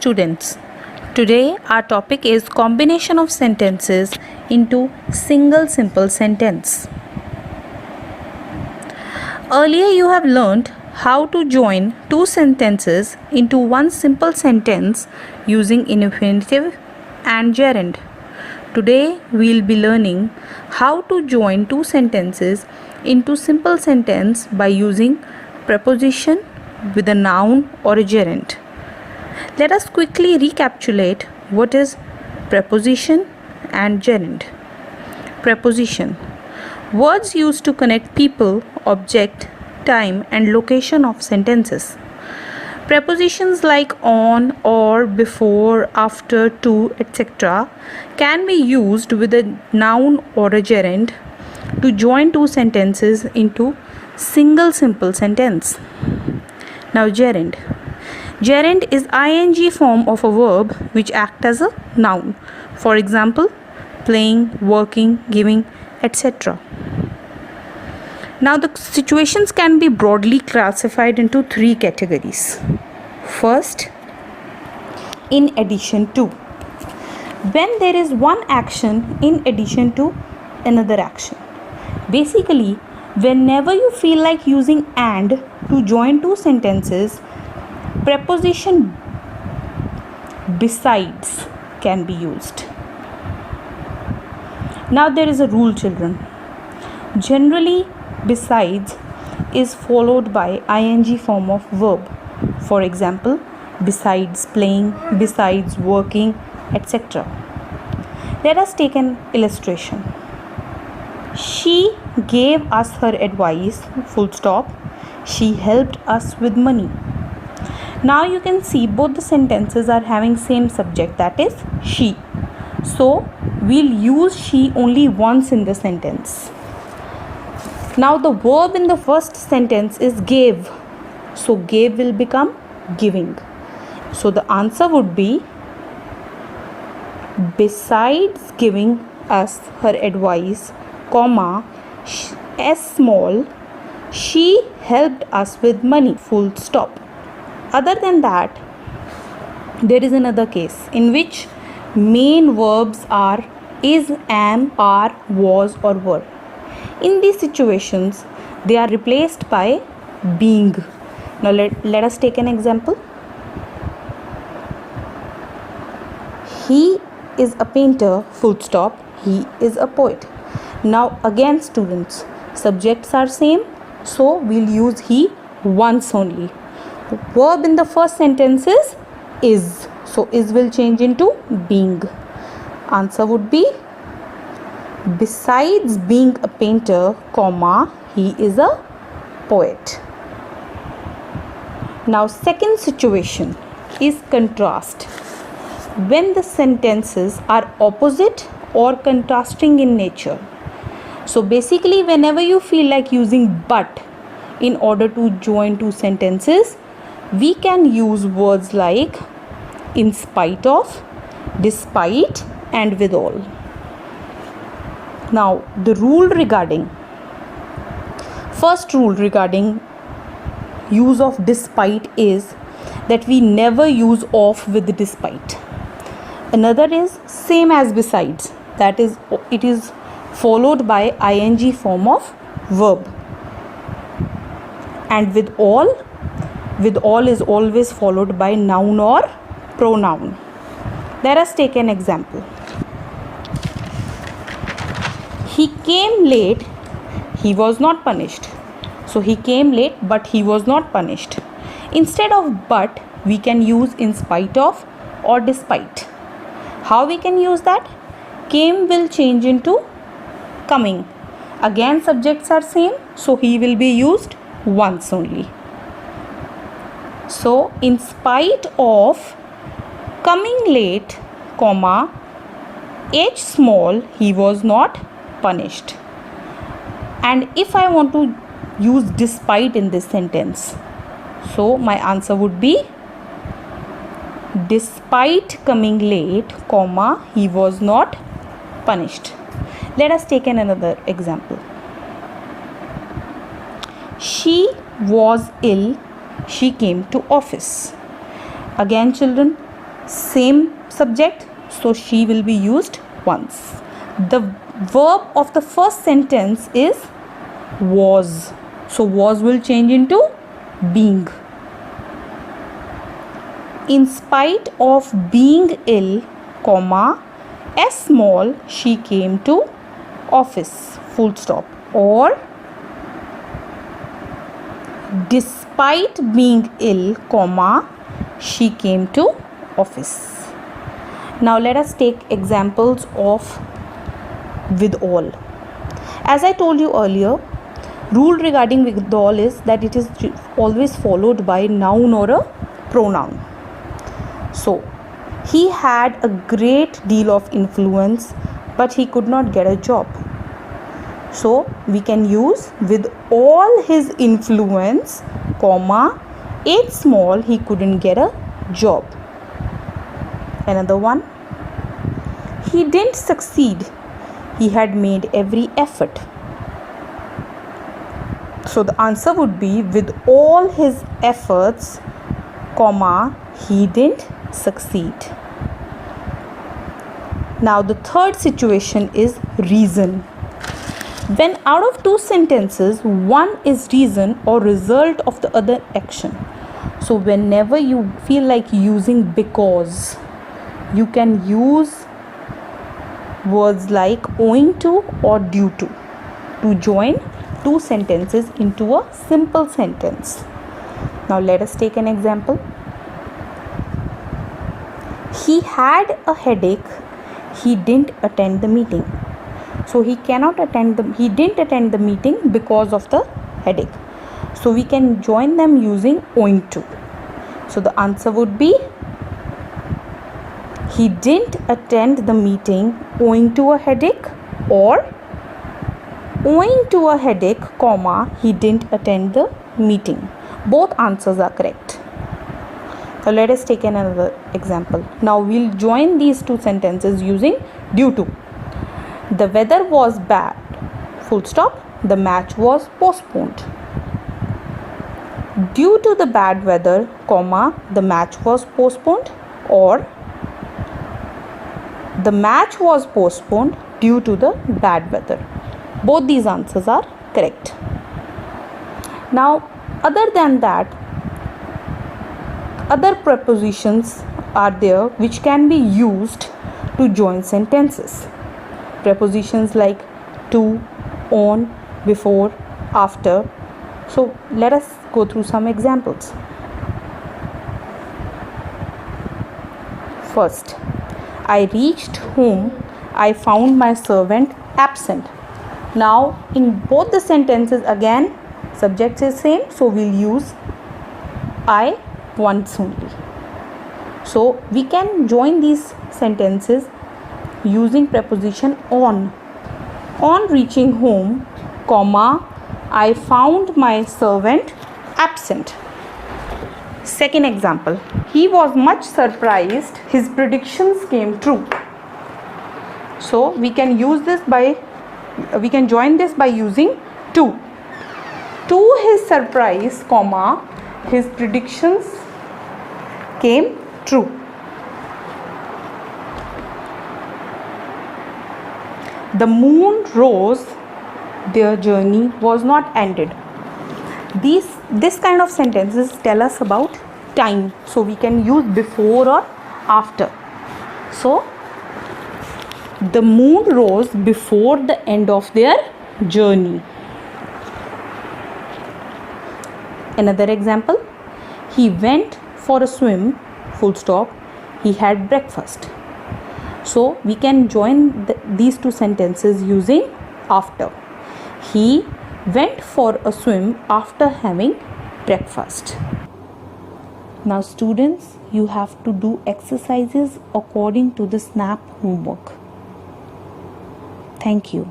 students. Today our topic is combination of sentences into single simple sentence. Earlier you have learned how to join two sentences into one simple sentence using infinitive and gerund. Today we will be learning how to join two sentences into simple sentence by using preposition with a noun or a gerund. Let us quickly recapitulate what is preposition and gerund. Preposition: words used to connect people, object, time and location of sentences. Prepositions like on, or, before, after, to, etc. can be used with a noun or a gerund to join two sentences into single simple sentence. Now gerund. Gerund is ing form of a verb which acts as a noun. For example, playing, working, giving, etc. Now the situations can be broadly classified into three categories. First, in addition to. When there is one action in addition to another action. Basically, whenever you feel like using and to join two sentences, preposition besides can be used. Now there is a rule, children. Generally, besides is followed by ing form of verb. For example, besides playing, besides working, etc. Let us take an illustration. She gave us her advice, full stop. She helped us with money. Now you can see both the sentences are having same subject, that is she. So we'll use she only once in the sentence. Now the verb in the first sentence is gave. So gave will become giving. So the answer would be, besides giving us her advice, comma, s small, she helped us with money, full stop. Other than that, there is another case in which main verbs are is, am, are, was or were. In these situations, they are replaced by being. Now let us take an example. He is a painter, full stop. He is a poet. Now again, students, subjects are same, so we'll use he once only. Verb in the first sentence is. So is will change into being. Answer would be, besides being a painter, comma, he is a poet. Now second situation is contrast. When the sentences are opposite or contrasting in nature. So basically, whenever you feel like using but in order to join two sentences, we can use words like in spite of, despite and withal. Now the first rule regarding use of despite is that we never use of with despite. Another is same as besides, that is it is followed by ing form of verb. And with all is always followed by noun or pronoun. Let us take an example. He came late, he was not punished. So he came late but he was not punished. Instead of but, we can use in spite of or despite. How we can use that? Came will change into coming. Again subjects are same, so he will be used once only. So in spite of coming late, comma, h small, he was not punished. And if I want to use despite in this sentence, so my answer would be, despite coming late, comma, he was not punished. Let us take another example. She was ill, she came to office. Again, children, same subject, so she will be used once. The verb of the first sentence is was, so was will change into being. In spite of being ill, comma, S small, she came to office, full stop. Or despite being ill, comma, she came to office. Now let us take examples of with all. As I told you earlier, rule regarding with all is that it is always followed by noun or a pronoun. So he had a great deal of influence, but he could not get a job. So we can use with all his influence, comma, H small, he couldn't get a job. Another one, he didn't succeed, he had made every effort. So the answer would be with all his efforts, comma, he didn't succeed. Now the third situation is reason. When out of two sentences, one is reason or result of the other action. So whenever you feel like using because, you can use words like owing to or due to join two sentences into a simple sentence. Now let us take an example. He had a headache, he didn't attend the meeting. So he didn't attend the meeting because of the headache. So we can join them using owing to. So the answer would be he didn't attend the meeting owing to a headache, or owing to a headache, comma, he didn't attend the meeting. Both answers are correct. So let us take another example. Now we'll join these two sentences using due to. The weather was bad, full stop, the match was postponed. Due to the bad weather, comma, the match was postponed, or the match was postponed due to the bad weather. Both these answers are correct. Now, other than that, other prepositions are there which can be used to join sentences. Prepositions like to, on, before, after. So let us go through some examples. First, I reached home, I found my servant absent. Now in both the sentences again subject is same, so we'll use I once only. So we can join these sentences using preposition on. On reaching home, comma, I found my servant absent. Second example, he was much surprised, his predictions came true. So we can join this by using to. To his surprise, comma, his predictions came true. The moon rose, their journey was not ended. This kind of sentences tell us about time, so we can use before or after. So the moon rose before the end of their journey. Another example, he went for a swim, full stop, he had breakfast. So we can join these two sentences using after. He went for a swim after having breakfast. Now students, you have to do exercises according to the SNAP homework. Thank you.